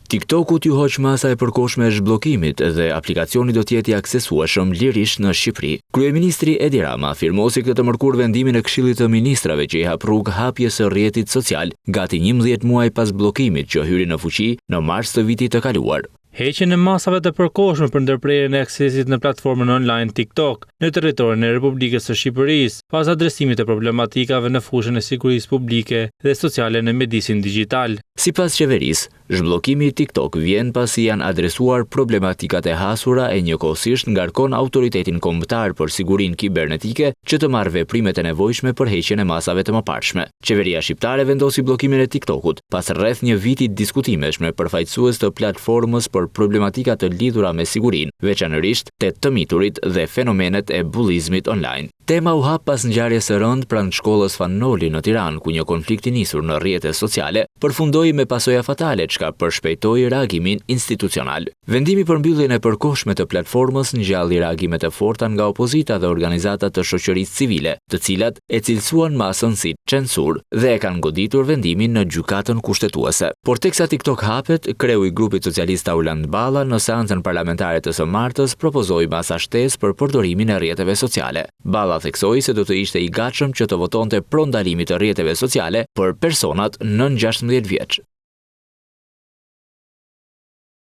TikTokut ju hoq masa e përkohshme e zhbllokimit dhe aplikacioni do t'jeti aksesueshëm lirisht në Shqipëri. Kryeministri Edi Rama afirmosi këtë mërkur vendimin e Këshillit të Ministrave që i hap rrugë hapjes së rrjetit social gati 11 muaj pas bllokimit që hyri në fuqi në mars të vitit të kaluar. Heqjen e masave të përkohshme për ndërprerjen e aksesit në platformën online TikTok në territorin e Republikës së Shqipërisë, pas adresimit të problematikave në fushën e sigurisë publike dhe sociale në mjedisin digjital. Sipas qeverisë, zhbllokimi i TikTok vjen pasi janë adresuar problematikat e hasura e njëkohësisht ngarkon autoritetin kombëtar për sigurinë kibernetike që të marrë veprimet e nevojshme për heqjen e masave të mëparshme. Qeveria shqiptare vendosi bllokimin e TikTokut pas rreth një viti diskutimesh me përfaqësues të platformës për problematika të lidhura me sigurinë, veçanërisht te të miturit dhe fenomenet e bullizmit online. Tema u hap pas ngjarjes së rëndë pranë shkollës Fannoli në Tiranë, ku një konflikt i nisur në rrjetet sociale përfundoi me pasoja fatale, çka përshpejtoi reagimin institucional. Vendimi për mbylljen e përkohshme të platformës ngjalli reagime të forta nga opozita dhe organizata të shoqërisë civile, të cilat e cilësuan masën si censur dhe e kanë goditur vendimin në gjykatën kushtetuese. Por teksa TikTok hapet, kreu i grupit socialist Auland Balla në seancën parlamentare të së martës propozoi masa shtesë për përdorimin e rrjeteve sociale. Balla theksoi se do të ishte i gatshëm që të votonte pro ndalimit të rrjeteve sociale për personat nën 16 vjeç.